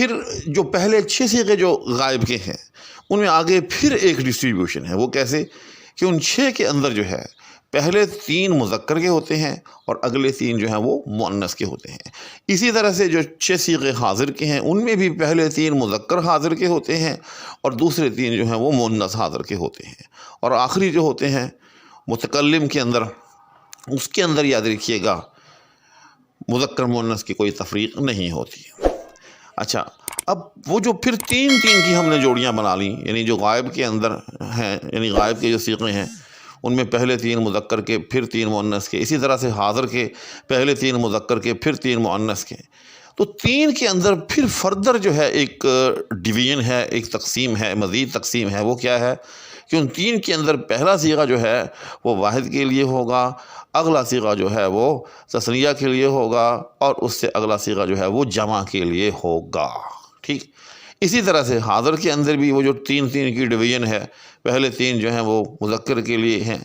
پھر جو پہلے 6 صیغے جو غائب کے ہیں ان میں آگے پھر ایک ڈسٹریبیوشن ہے. وہ کیسے کہ ان 6 کے اندر جو ہے پہلے 3 مذکر کے ہوتے ہیں اور اگلے 3 جو ہیں وہ مؤنث کے ہوتے ہیں. اسی طرح سے جو 6 صیغے حاضر کے ہیں ان میں بھی پہلے 3 مذکر حاضر کے ہوتے ہیں اور دوسرے 3 جو ہیں وہ مؤنث حاضر کے ہوتے ہیں. اور آخری جو ہوتے ہیں متکلم کے اندر، اس کے اندر یاد رکھیے گا مذکر مؤنث کی کوئی تفریق نہیں ہوتی. اچھا، اب وہ جو پھر 3 کی ہم نے جوڑیاں بنا لیں، یعنی جو غائب کے اندر ہیں، یعنی غائب کے جو صیغے ہیں ان میں پہلے 3 مذکر کے پھر 3 مؤنث کے، اسی طرح سے حاضر کے پہلے 3 مذکر کے پھر 3 مؤنث کے. تو 3 کے اندر پھر فردر جو ہے ایک ڈویژن ہے، ایک تقسیم ہے، مزید تقسیم ہے. وہ کیا ہے کہ ان 3 کے اندر پہلا صیغہ جو ہے وہ واحد کے لیے ہوگا، اگلا صیغہ جو ہے وہ تثنیہ کے لیے ہوگا اور اس سے اگلا صیغہ جو ہے وہ جمع کے لیے ہوگا. ٹھیک، اسی طرح سے حاضر کے اندر بھی وہ جو 3 کی ڈویژن ہے، پہلے 3 جو ہیں وہ مذکر کے لیے ہیں،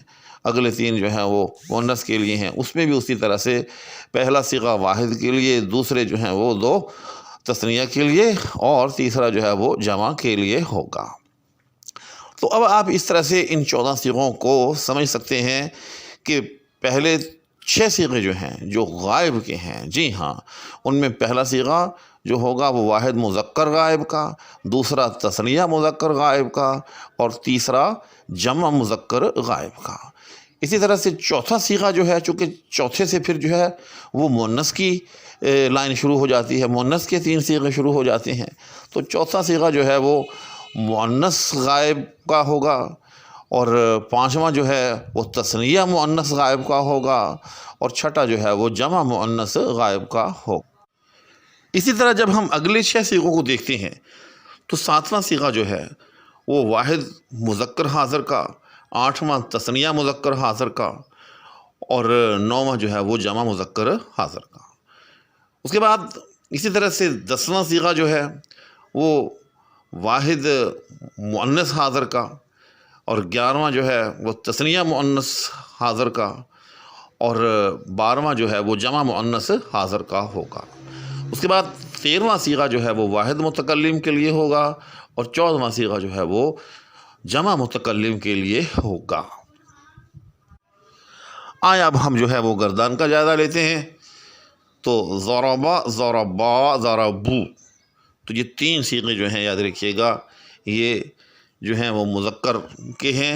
اگلے 3 جو ہیں وہ مؤنث کے لیے ہیں. اس میں بھی اسی طرح سے پہلا صیغہ واحد کے لیے، دوسرے جو ہیں وہ 2 تثنیہ کے لیے اور تیسرا جو ہے وہ جمع کے لیے ہوگا. تو اب آپ اس طرح سے ان 14 صیغوں کو سمجھ سکتے ہیں کہ پہلے 6 صیغے جو ہیں جو غائب کے ہیں، جی ہاں، ان میں پہلا صیغہ جو ہوگا وہ واحد مذکر غائب کا، دوسرا تثنیہ مذکر غائب کا اور تیسرا جمع مذکر غائب کا. اسی طرح سے چوتھا صیغہ جو ہے، چونکہ چوتھے سے پھر جو ہے وہ مؤنث کی لائن شروع ہو جاتی ہے، مؤنث کے 3 صیغے شروع ہو جاتے ہیں. تو چوتھا صیغہ جو ہے وہ مؤنث غائب کا ہوگا اور 5واں جو ہے وہ تثنیہ مؤنث غائب کا ہوگا اور چھٹا جو ہے وہ جمع مؤنث غائب کا ہوگا. اسی طرح جب ہم اگلے 6 صیغوں کو دیکھتے ہیں تو 7واں صیغہ جو ہے وہ واحد مذکر حاضر کا، 8واں تثنیہ مذکر حاضر کا اور 9واں جو ہے وہ جمع مذکر حاضر کا. اس کے بعد اسی طرح سے 10واں صیغہ جو ہے وہ واحد مؤنث حاضر کا اور 11واں جو ہے وہ تثنیہ مؤنث حاضر کا اور 12واں جو ہے وہ جمع مؤنث حاضر کا ہوگا. اس کے بعد 13واں صیغہ جو ہے وہ واحد متکلم کے لیے ہوگا اور 14واں صیغہ جو ہے وہ جمع متکلم کے لیے ہوگا. آئے اب ہم جو ہے وہ گردان کا جائزہ لیتے ہیں. تو ضربا، ضربا، ضربو، تو یہ 3 صیغے جو ہیں یاد رکھیے گا یہ جو ہیں وہ مذکر کے ہیں.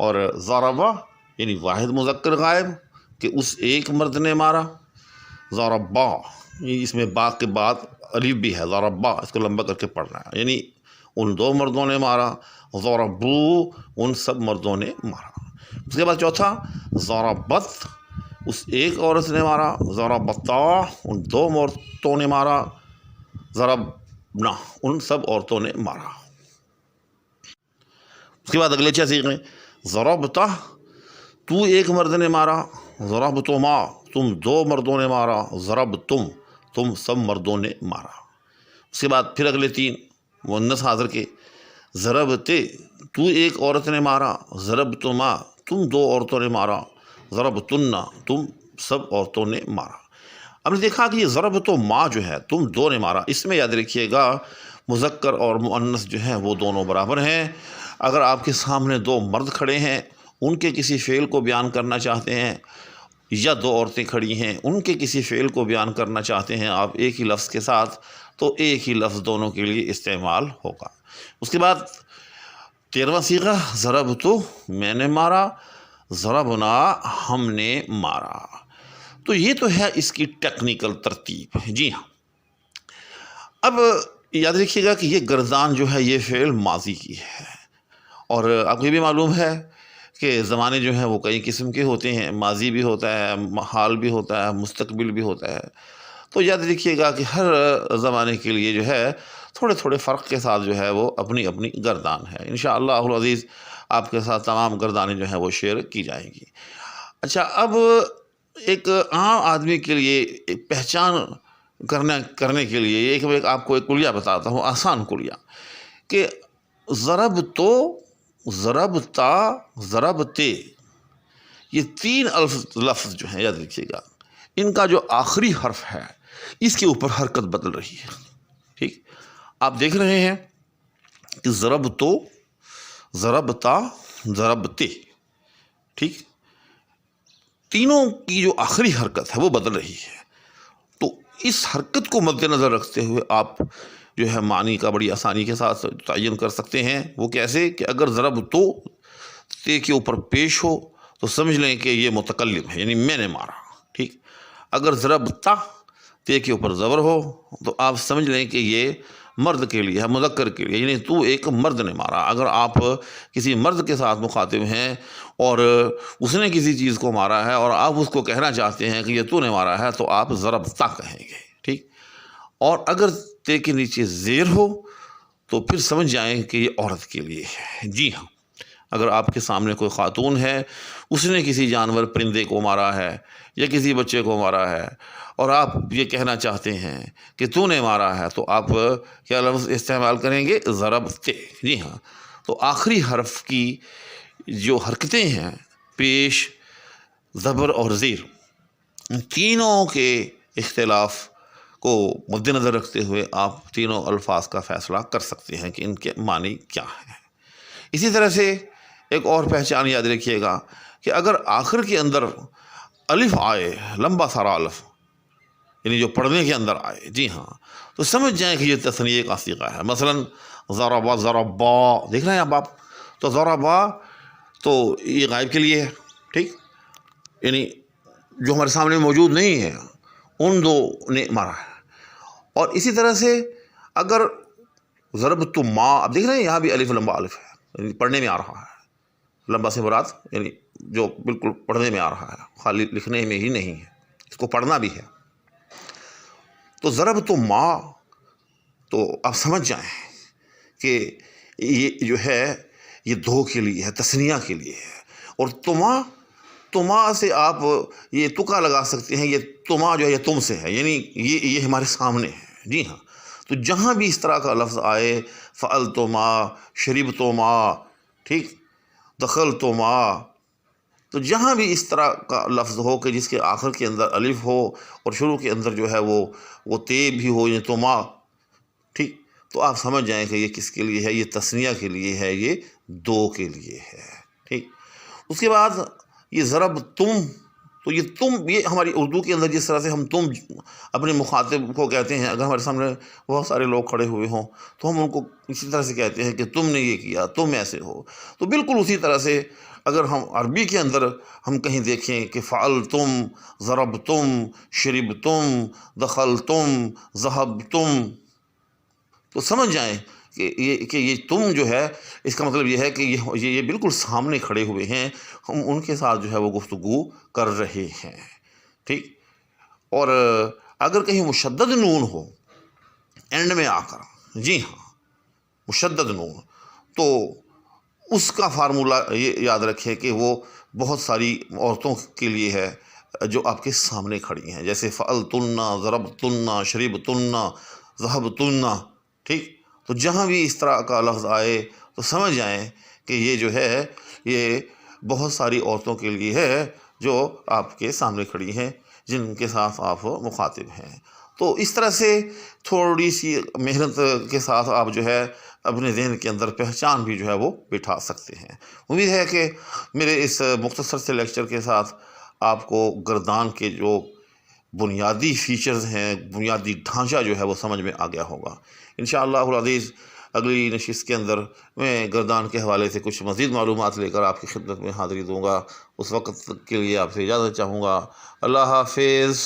اور ضربا یعنی واحد مذکر غائب کہ اس ایک مرد نے مارا. ضربا، اس میں با کے بعد الف بھی ہے، ضربا، اس کو لمبا کر کے پڑھنا ہے، یعنی ان 2 مردوں نے مارا. ضربو، ان سب مردوں نے مارا. اس کے بعد چوتھا ضربت، اس ایک عورت نے مارا. ضربتا، ان 2 عورتوں نے مارا. ضربنا، ان سب عورتوں نے مارا. اس کے بعد اگلے 6 صیغے ضربتا، تو ایک مرد نے مارا. ضربتما، تم 2 مردوں نے مارا. ضربتم، تم سب مردوں نے مارا. اس کے بعد پھر اگلے 3 مؤنث حاضر کے ضربتے، تو ایک عورت نے مارا. ضربتما، تم 2 عورتوں نے مارا. ضربتن، تم سب عورتوں نے مارا. اب نے دیکھا کہ یہ ضربتما جو ہے تم 2 نے مارا، اس میں یاد رکھیے گا مذکر اور مؤنث جو ہیں وہ دونوں برابر ہیں. اگر آپ کے سامنے 2 مرد کھڑے ہیں، ان کے کسی فعل کو بیان کرنا چاہتے ہیں، یا 2 عورتیں کھڑی ہیں، ان کے کسی فعل کو بیان کرنا چاہتے ہیں آپ ایک ہی لفظ کے ساتھ، تو ایک ہی لفظ دونوں کے لیے استعمال ہوگا. اس کے بعد 13واں صیغہ ضربتو، میں نے مارا. ضربنا، ہم نے مارا. تو یہ تو ہے اس کی ٹیکنیکل ترتیب. جی ہاں، اب یاد رکھیے گا کہ یہ گردان جو ہے یہ فعل ماضی کی ہے اور آپ کو یہ بھی معلوم ہے کہ زمانے جو ہیں وہ کئی قسم کے ہوتے ہیں، ماضی بھی ہوتا ہے، حال بھی ہوتا ہے، مستقبل بھی ہوتا ہے. تو یاد رکھیے گا کہ ہر زمانے کے لیے جو ہے تھوڑے تھوڑے فرق کے ساتھ جو ہے وہ اپنی اپنی گردان ہے. انشاءاللہ العزیز آپ کے ساتھ تمام گردانیں جو ہیں وہ شیئر کی جائیں گی. اچھا، اب ایک عام آدمی کے لیے ایک پہچان کرنے کے لیے ایک آپ کو ایک کلیہ بتاتا ہوں، آسان کلیہ، کہ ضربتو، ضربتا، ضربتے، یہ 3 لفظ جو ہیں یاد رکھیے گا ان کا جو آخری حرف ہے اس کے اوپر حرکت بدل رہی ہے. ٹھیک، آپ دیکھ رہے ہیں کہ ضربتو، ضربتا، ضربتے، ٹھیک، تینوں کی جو آخری حرکت ہے وہ بدل رہی ہے۔ تو اس حرکت کو مد نظر رکھتے ہوئے آپ جو ہے معنی کا بڑی آسانی کے ساتھ تعین کر سکتے ہیں۔ وہ کیسے کہ اگر ضربتو تے کے اوپر پیش ہو تو سمجھ لیں کہ یہ متکلم ہے، یعنی میں نے مارا، ٹھیک۔ اگر ضربتا تے کے اوپر زبر ہو تو آپ سمجھ لیں کہ یہ مرد کے لیے ہے، مذکر کے لیے، یعنی تو ایک مرد نے مارا۔ اگر آپ کسی مرد کے ساتھ مخاطب ہیں اور اس نے کسی چیز کو مارا ہے اور آپ اس کو کہنا چاہتے ہیں کہ یہ تو نے مارا ہے تو آپ ضربتا کہیں گے، ٹھیک۔ اور اگر تے کے نیچے زیر ہو تو پھر سمجھ جائیں کہ یہ عورت کے لیے ہے۔ جی ہاں، اگر آپ کے سامنے کوئی خاتون ہے، اس نے کسی جانور پرندے کو مارا ہے یا کسی بچے کو مارا ہے اور آپ یہ کہنا چاہتے ہیں کہ تو نے مارا ہے تو آپ کیا لفظ استعمال کریں گے؟ ضربتے۔ جی ہاں، تو آخری حرف کی جو حرکتیں ہیں، پیش، زبر اور زیر، ان تینوں کے اختلاف کو مد نظر رکھتے ہوئے آپ تینوں الفاظ کا فیصلہ کر سکتے ہیں کہ ان کے معنی کیا ہیں۔ اسی طرح سے ایک اور پہچان یاد رکھیے گا کہ اگر آخر کے اندر الف آئے، لمبا سارا الف، یعنی جو پڑھنے کے اندر آئے، جی ہاں، تو سمجھ جائیں کہ یہ تثنیہ کا صیغہ ہے۔ مثلا ضربا، ضربا، دیکھ رہے ہیں آپ، تو ضربا تو یہ غائب کے لیے ہے، ٹھیک، یعنی جو ہمارے سامنے موجود نہیں ہے، ان دو نے مارا ہے۔ اور اسی طرح سے اگر ضربتما، اب دیکھ رہے ہیں یہاں بھی الف لمبا الف ہے، یعنی پڑھنے میں آ رہا ہے۔ لمبا سے مراد یعنی جو بالکل پڑھنے میں آ رہا ہے، خالی لکھنے میں ہی نہیں ہے، اس کو پڑھنا بھی ہے۔ تو ضربتما، تو آپ سمجھ جائیں کہ یہ جو ہے یہ دو کے لیے ہے، تثنیہ کے لیے ہے۔ اور تما سے آپ یہ تکا لگا سکتے ہیں، یہ تما جو ہے یہ تم سے ہے، یعنی یہ ہمارے سامنے ہے۔ جی ہاں، تو جہاں بھی اس طرح کا لفظ آئے، فعلتما، شربتما، ٹھیک، دخلتما، تو جہاں بھی اس طرح کا لفظ ہو کہ جس کے آخر کے اندر الف ہو اور شروع کے اندر جو ہے وہ تے بھی ہو، یعنی تما، ٹھیک، تو آپ سمجھ جائیں کہ یہ کس کے لیے ہے؟ یہ تثنیہ کے لیے ہے، یہ دو کے لیے ہے، ٹھیک۔ اس کے بعد یہ ضرب تم، تو یہ تم، یہ ہماری اردو کے اندر جس طرح سے ہم تم اپنے مخاطب کو کہتے ہیں، اگر ہمارے سامنے بہت سارے لوگ کھڑے ہوئے ہوں تو ہم ان کو اسی طرح سے کہتے ہیں کہ تم نے یہ کیا، تم ایسے ہو۔ تو بالکل اسی طرح سے اگر ہم عربی کے اندر ہم کہیں دیکھیں کہ فعلتم، ضربتم، شربتم، دخلتم، ذہبتم، تو سمجھ جائیں کہ یہ تم جو ہے، اس کا مطلب یہ ہے کہ یہ بالکل سامنے کھڑے ہوئے ہیں، ہم ان کے ساتھ جو ہے وہ گفتگو کر رہے ہیں، ٹھیک۔ اور اگر کہیں مشدد نون ہو اینڈ میں آ کر، جی ہاں، مشدد نون، تو اس کا فارمولہ یہ یاد رکھیں کہ وہ بہت ساری عورتوں کے لیے ہے جو آپ کے سامنے کھڑی ہیں، جیسے فعلتن، ضربتن، شربتن، ذہبتن، ٹھیک۔ تو جہاں بھی اس طرح کا لفظ آئے تو سمجھ جائیں کہ یہ جو ہے یہ بہت ساری عورتوں کے لیے ہے جو آپ کے سامنے کھڑی ہیں، جن کے ساتھ آپ مخاطب ہیں۔ تو اس طرح سے تھوڑی سی محنت کے ساتھ آپ جو ہے اپنے ذہن کے اندر پہچان بھی جو ہے وہ بٹھا سکتے ہیں۔ امید ہے کہ میرے اس مختصر سے لیکچر کے ساتھ آپ کو گردان کے جو بنیادی فیچرز ہیں، بنیادی ڈھانچہ جو ہے وہ سمجھ میں آ گیا ہوگا۔ انشاءاللہ العزیز اگلی نشست کے اندر میں گردان کے حوالے سے کچھ مزید معلومات لے کر آپ کی خدمت میں حاضری دوں گا۔ اس وقت کے لیے آپ سے اجازت چاہوں گا۔ اللہ حافظ۔